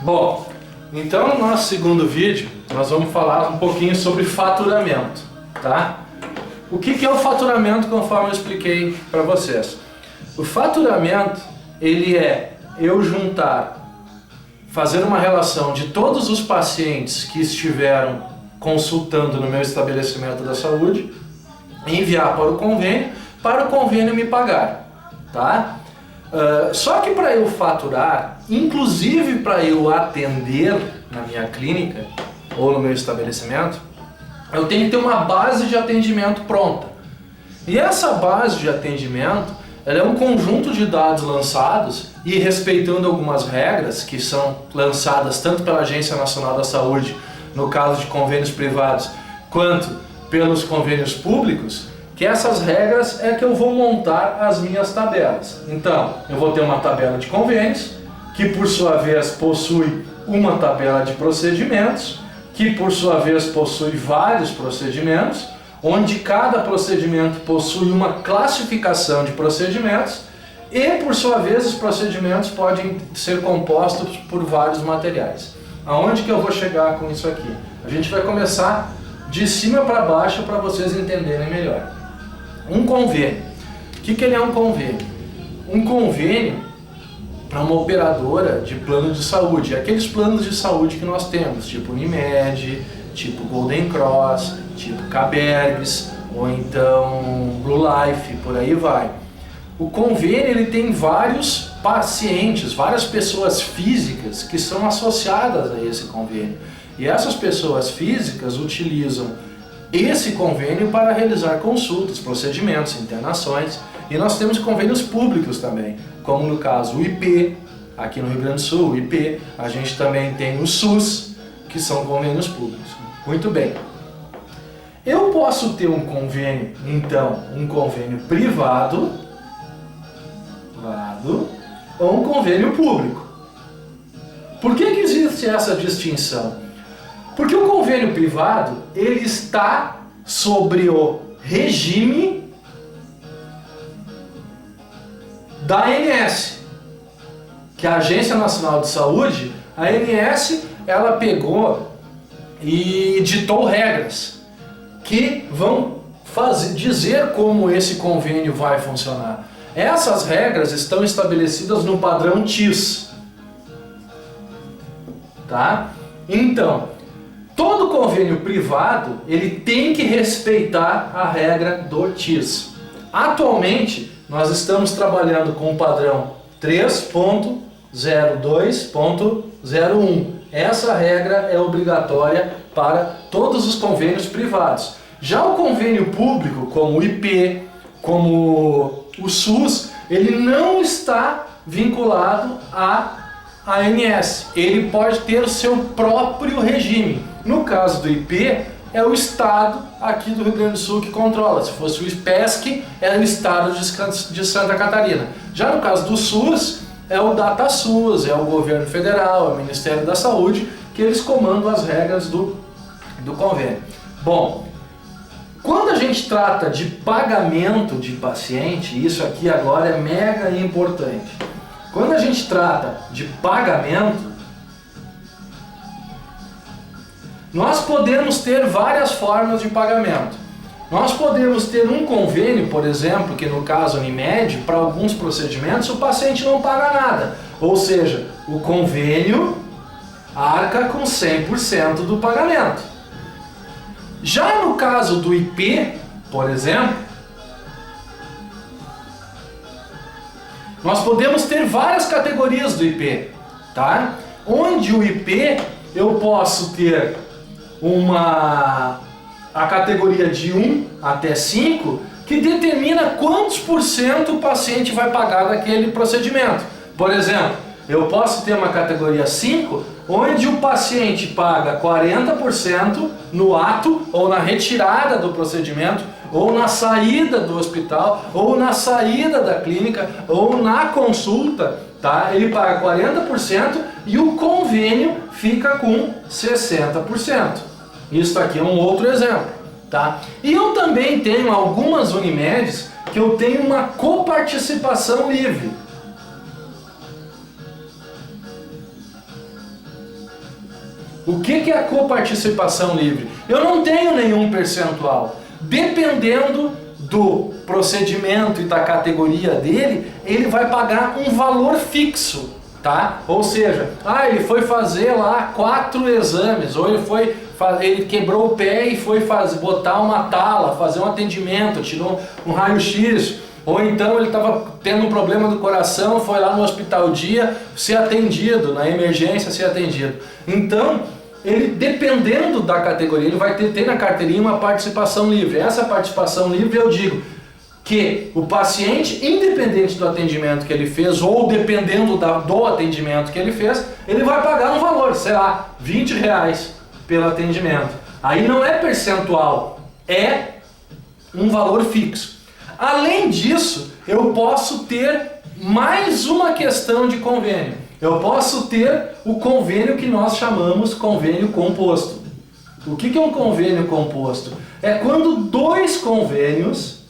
Bom, então no nosso segundo vídeo nós vamos falar um pouquinho sobre faturamento, tá? O que é o faturamento conforme eu expliquei para vocês? O faturamento, ele é eu fazer uma relação de todos os pacientes que estiveram consultando no meu estabelecimento da saúde, enviar para o convênio me pagar, tá? Só que para eu faturar, inclusive para eu atender na minha clínica ou no meu estabelecimento, eu tenho que ter uma base de atendimento pronta. E essa base de atendimento, ela é um conjunto de dados lançados e respeitando algumas regras que são lançadas tanto pela Agência Nacional da Saúde, no caso de convênios privados, quanto pelos convênios públicos, que essas regras é que eu vou montar as minhas tabelas. Então, eu vou ter uma tabela de convênios, que por sua vez possui uma tabela de procedimentos, que por sua vez possui vários procedimentos, onde cada procedimento possui uma classificação de procedimentos e por sua vez os procedimentos podem ser compostos por vários materiais. Aonde que eu vou chegar com isso aqui? A gente vai começar de cima para baixo para vocês entenderem melhor. Um convênio. O que ele é um convênio? Um convênio é uma operadora de plano de saúde. Aqueles planos de saúde que nós temos, tipo Unimed, tipo Golden Cross, tipo Cabergs, ou então Blue Life, por aí vai. O convênio ele tem vários pacientes, várias pessoas físicas que são associadas a esse convênio. E essas pessoas físicas utilizam esse convênio para realizar consultas, procedimentos, internações. E nós temos convênios públicos também, como no caso o IP, aqui no Rio Grande do Sul, o IP. A gente também tem o SUS, que são convênios públicos. Muito bem. Eu posso ter um convênio, então, um convênio privado ou um convênio público. Por que existe essa distinção? Porque o convênio privado, ele está sobre o regime da ANS, que é a Agência Nacional de Saúde. A ANS, ela pegou e ditou regras que vão dizer como esse convênio vai funcionar. Essas regras estão estabelecidas no padrão TIS, tá? Então, todo convênio privado, ele tem que respeitar a regra do TIS. Atualmente, nós estamos trabalhando com o padrão 3.02.01. Essa regra é obrigatória para todos os convênios privados. Já o convênio público, como o IP, como o SUS, ele não está vinculado à ANS. Ele pode ter o seu próprio regime. No caso do IP, é o Estado aqui do Rio Grande do Sul que controla. Se fosse o IPESC, é o Estado de Santa Catarina. Já no caso do SUS, é o DataSUS, é o governo federal, é o Ministério da Saúde, que eles comandam as regras do convênio. Bom, quando a gente trata de pagamento de paciente, isso aqui agora é mega importante. Quando a gente trata de pagamento, nós podemos ter várias formas de pagamento. Nós podemos ter um convênio, por exemplo, que no caso Unimed, para alguns procedimentos o paciente não paga nada. Ou seja, o convênio arca com 100% do pagamento. Já no caso do IP, por exemplo, nós podemos ter várias categorias do IP, tá? Onde o IP eu posso ter a categoria de 1 até 5, que determina quantos por cento o paciente vai pagar daquele procedimento. Por exemplo, eu posso ter uma categoria 5, onde o paciente paga 40% no ato ou na retirada do procedimento, ou na saída do hospital, ou na saída da clínica, ou na consulta, tá? Ele paga 40% e o convênio fica com 60%. Isso aqui é um outro exemplo, tá? E eu também tenho algumas Unimeds que eu tenho uma coparticipação livre. O que é a coparticipação livre? Eu não tenho nenhum percentual. Dependendo do procedimento e da categoria dele, ele vai pagar um valor fixo, tá? Ou seja, ele foi fazer lá 4 exames, ou ele quebrou o pé e foi botar uma tala, fazer um atendimento, tirou um raio-x, ou então ele estava tendo um problema do coração, foi lá no hospital dia ser atendido, na emergência ser atendido. Então, ele, dependendo da categoria, ele vai ter na carteirinha uma participação livre. Essa participação livre, eu digo que o paciente, independente do atendimento que ele fez, ou dependendo do atendimento que ele fez, ele vai pagar um valor, sei lá, R$20 pelo atendimento. Aí não é percentual, é um valor fixo. Além disso, eu posso ter mais uma questão de convênio. Eu posso ter o convênio que nós chamamos convênio composto. O que é um convênio composto? É quando 2 convênios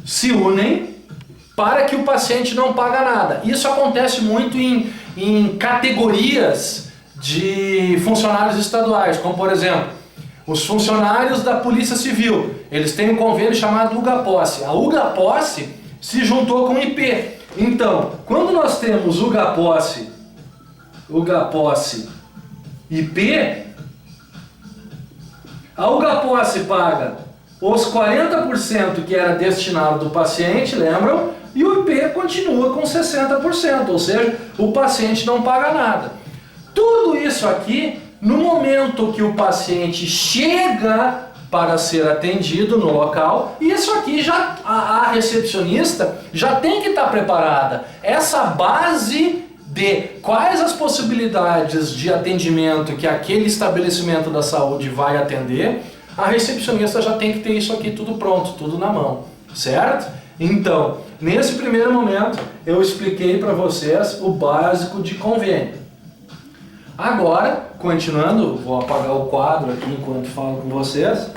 se unem para que o paciente não paga nada. Isso acontece muito em categorias de funcionários estaduais, como por exemplo, os funcionários da Polícia Civil. Eles têm um convênio chamado UGAPOSSE. A UGAPOSSE se juntou com o IP. Então, quando nós temos UGAPOSSE IP, a UGAPOSSE paga os 40% que era destinado do paciente, lembram? E o IP continua com 60%, ou seja, o paciente não paga nada. Tudo isso aqui, no momento que o paciente chega para ser atendido no local, isso aqui já a recepcionista já tem que estar preparada. Essa base de quais as possibilidades de atendimento que aquele estabelecimento da saúde vai atender, a recepcionista já tem que ter isso aqui tudo pronto, tudo na mão, certo? Então, nesse primeiro momento, eu expliquei para vocês o básico de convênio. Agora, continuando, vou apagar o quadro aqui enquanto falo com vocês.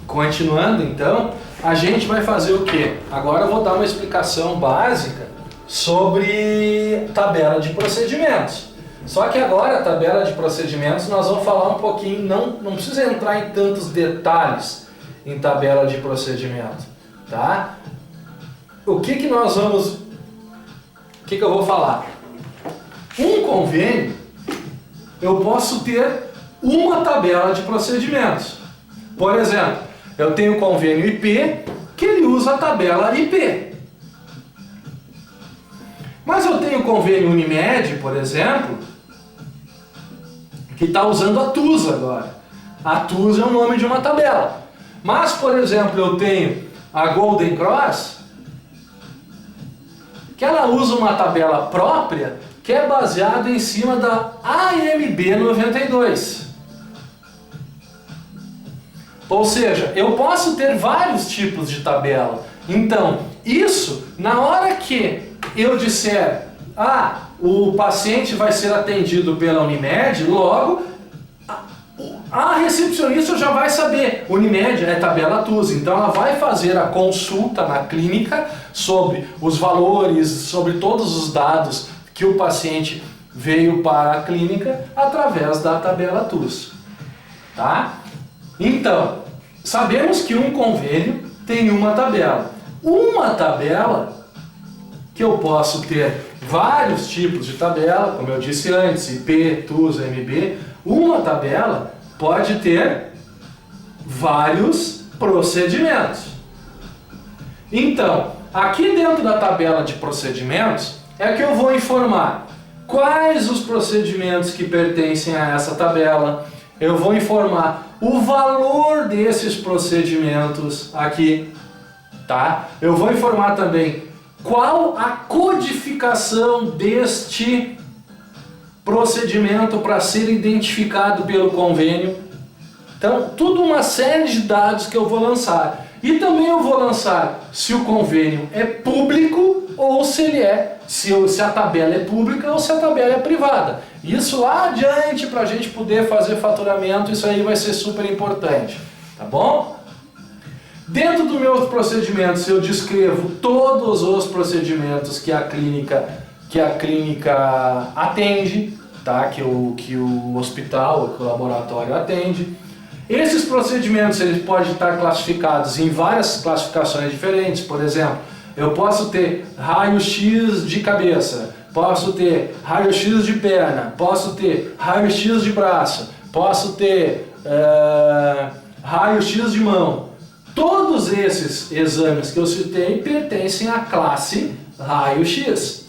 Continuando, então, a gente vai fazer o quê? Agora eu vou dar uma explicação básica sobre tabela de procedimentos. Só que agora, a tabela de procedimentos, nós vamos falar um pouquinho, não precisa entrar em tantos detalhes em tabela de procedimento, tá? O que eu vou falar? Um convênio, eu posso ter uma tabela de procedimentos. Por exemplo, eu tenho o convênio IP, que ele usa a tabela IP. Mas eu tenho o convênio Unimed, por exemplo, que está usando a TUS agora. A TUS é o nome de uma tabela. Mas, por exemplo, eu tenho a Golden Cross, que ela usa uma tabela própria, que é baseada em cima da AMB 92. Ou seja, eu posso ter vários tipos de tabela. Então, isso, na hora que eu disser, o paciente vai ser atendido pela Unimed, logo, a recepcionista já vai saber, Unimed é tabela TUS, então ela vai fazer a consulta na clínica sobre os valores, sobre todos os dados que o paciente veio para a clínica através da tabela TUS, tá? Então, sabemos que um convênio tem uma tabela. Uma tabela que eu posso ter vários tipos de tabela, como eu disse antes, IP, TUS, MB, uma tabela pode ter vários procedimentos. Então, aqui dentro da tabela de procedimentos, é que eu vou informar quais os procedimentos que pertencem a essa tabela, eu vou informar o valor desses procedimentos aqui, tá? Eu vou informar também qual a codificação deste procedimento para ser identificado pelo convênio. Então, tudo uma série de dados que eu vou lançar. E também eu vou lançar se o convênio é público ou se ele se a tabela é pública ou se a tabela é privada. Isso lá adiante, para a gente poder fazer faturamento, isso aí vai ser super importante, tá bom? Dentro dos meus procedimentos eu descrevo todos os procedimentos que a clínica atende, tá? que o hospital, que o laboratório atende. Esses procedimentos eles podem estar classificados em várias classificações diferentes. Por exemplo, eu posso ter raio-x de cabeça, posso ter raio-x de perna, posso ter raio-x de braço, posso ter raio-x de mão. Todos esses exames que eu citei pertencem à classe raio-x.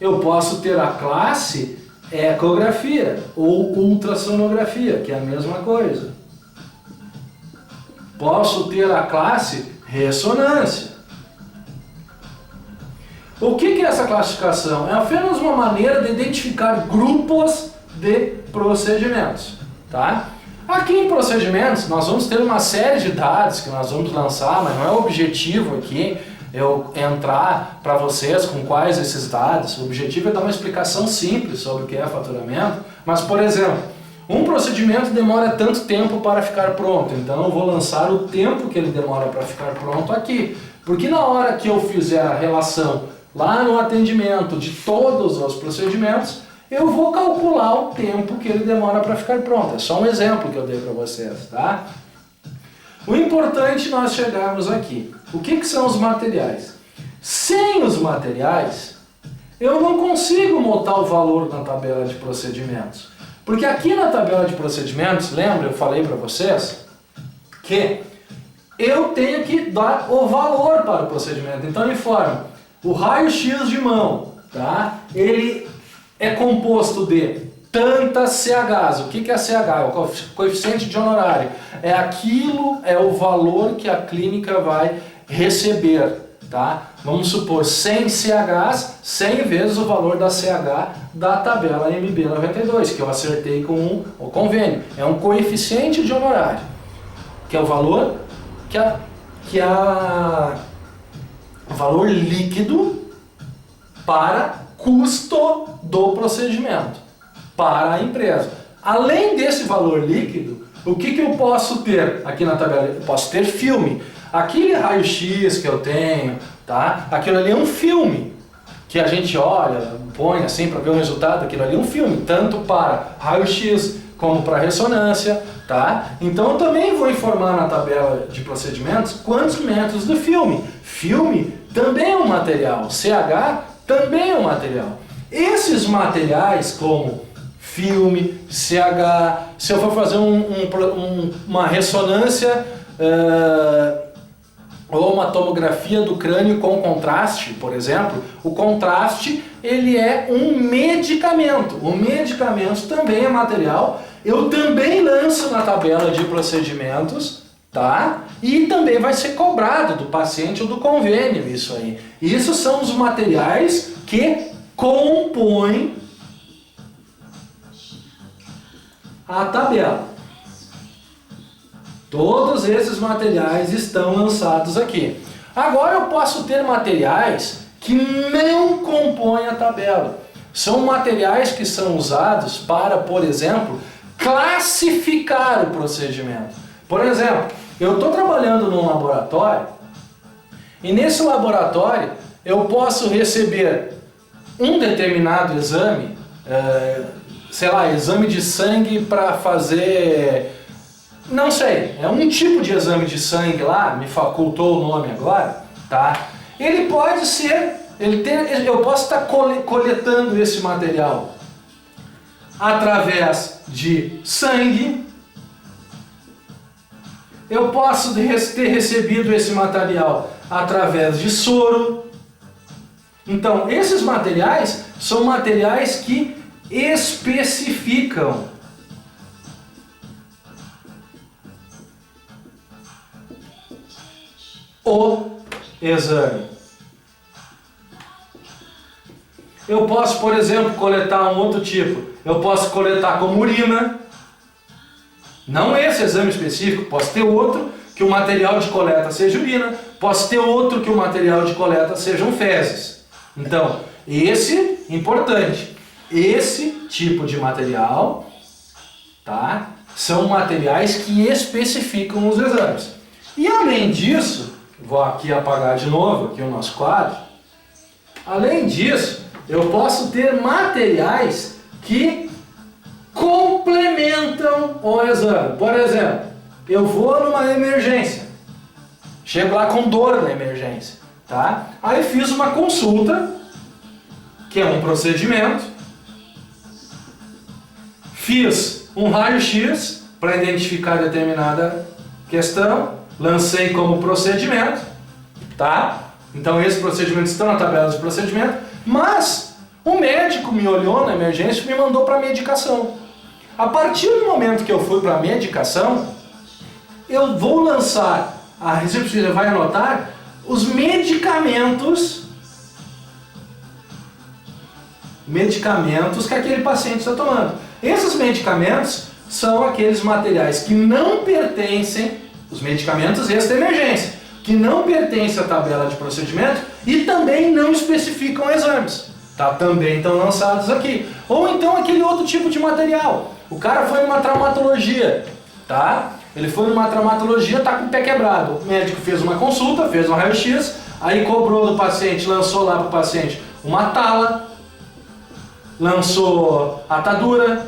Eu posso ter a classe ecografia ou ultrassonografia, que é a mesma coisa. Posso ter a classe ressonância. O que é essa classificação? É apenas uma maneira de identificar grupos de procedimentos, tá? Aqui em procedimentos nós vamos ter uma série de dados que nós vamos lançar, mas não é o objetivo aqui eu entrar para vocês com quais esses dados. O objetivo é dar uma explicação simples sobre o que é faturamento. Mas, por exemplo, um procedimento demora tanto tempo para ficar pronto, então eu vou lançar o tempo que ele demora para ficar pronto aqui. Porque na hora que eu fizer a relação lá no atendimento de todos os procedimentos, eu vou calcular o tempo que ele demora para ficar pronto. É só um exemplo que eu dei para vocês, tá? O importante é nós chegarmos aqui. O que são os materiais? Sem os materiais, eu não consigo montar o valor na tabela de procedimentos. Porque aqui na tabela de procedimentos, lembra, eu falei para vocês que eu tenho que dar o valor para o procedimento. Então ele forma o raio-x de mão, tá? Ele é composto de tantas CHs. O que é CH? É o coeficiente de honorário. É aquilo, é o valor que a clínica vai receber, tá? Vamos supor 100 CHs, 100 vezes o valor da CH da tabela MB92, que eu acertei com o convênio. É um coeficiente de honorário, que é o valor o valor líquido para custo do procedimento para a empresa. Além desse valor líquido, o que eu posso ter aqui na tabela? Eu posso ter filme. Aquele raio-x que eu tenho, tá? Aquilo ali é um filme que a gente olha, põe assim para ver o resultado. Aquilo ali é um filme, tanto para raio-x como para ressonância, tá? Então eu também vou informar na tabela de procedimentos quantos metros do filme. Filme também é um material, CH também é um material. Esses materiais como filme, CH, se eu for fazer uma ressonância ou uma tomografia do crânio com contraste, por exemplo, o contraste ele é um medicamento. O medicamento também é material. Eu também lanço na tabela de procedimentos, tá? E também vai ser cobrado do paciente ou do convênio isso aí. Isso são os materiais que compõem a tabela. Todos esses materiais estão lançados aqui. Agora eu posso ter materiais que não compõem a tabela. São materiais que são usados para, por exemplo, classificar o procedimento. Por exemplo, eu estou trabalhando num laboratório e nesse laboratório eu posso receber um determinado exame, sei lá, exame de sangue para fazer, não sei, é um tipo de exame de sangue lá, me facultou o nome agora, tá? Ele pode ser, eu posso estar coletando esse material através de sangue, eu posso ter recebido esse material através de soro. Então, esses materiais são materiais que especificam o exame. Eu posso, por exemplo, coletar um outro tipo. Eu posso coletar como urina. Não esse exame específico. Posso ter outro que o material de coleta seja urina. Posso ter outro que o material de coleta sejam fezes. Então, esse, importante, esse tipo de material, tá? São materiais que especificam os exames. E além disso, vou aqui apagar de novo aqui o nosso quadro. Além disso, eu posso ter materiais que complementam o exame. Por exemplo, eu vou numa emergência, chego lá com dor na emergência, tá? Aí fiz uma consulta, que é um procedimento, fiz um raio-x para identificar determinada questão, lancei como procedimento, tá? Então esses procedimentos estão na tabela de procedimento, mas o médico me olhou na emergência e me mandou para medicação. A partir do momento que eu fui para medicação, eu vou lançar, a recepcionista vai anotar os medicamentos que aquele paciente está tomando. Esses medicamentos são aqueles materiais que não pertencem, os medicamentos extra emergência, que não pertencem à tabela de procedimento e também não especificam exames. Tá? Também estão lançados aqui. Ou então aquele outro tipo de material. O cara foi numa traumatologia, tá? Ele foi numa traumatologia, tá com o pé quebrado. O médico fez uma consulta, fez um raio-x, aí cobrou do paciente, lançou lá para o paciente uma tala, lançou atadura.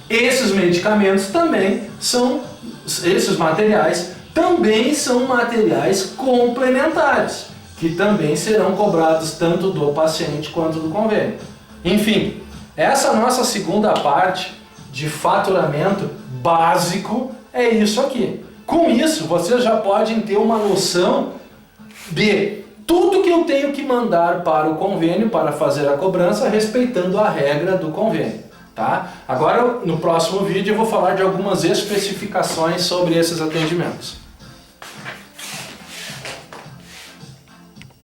Esses medicamentos também são, esses materiais também são materiais complementares, que também serão cobrados tanto do paciente quanto do convênio. Enfim, essa nossa segunda parte de faturamento básico é isso aqui. Com isso, vocês já podem ter uma noção de tudo que eu tenho que mandar para o convênio para fazer a cobrança, respeitando a regra do convênio. Tá? Agora, no próximo vídeo, eu vou falar de algumas especificações sobre esses atendimentos.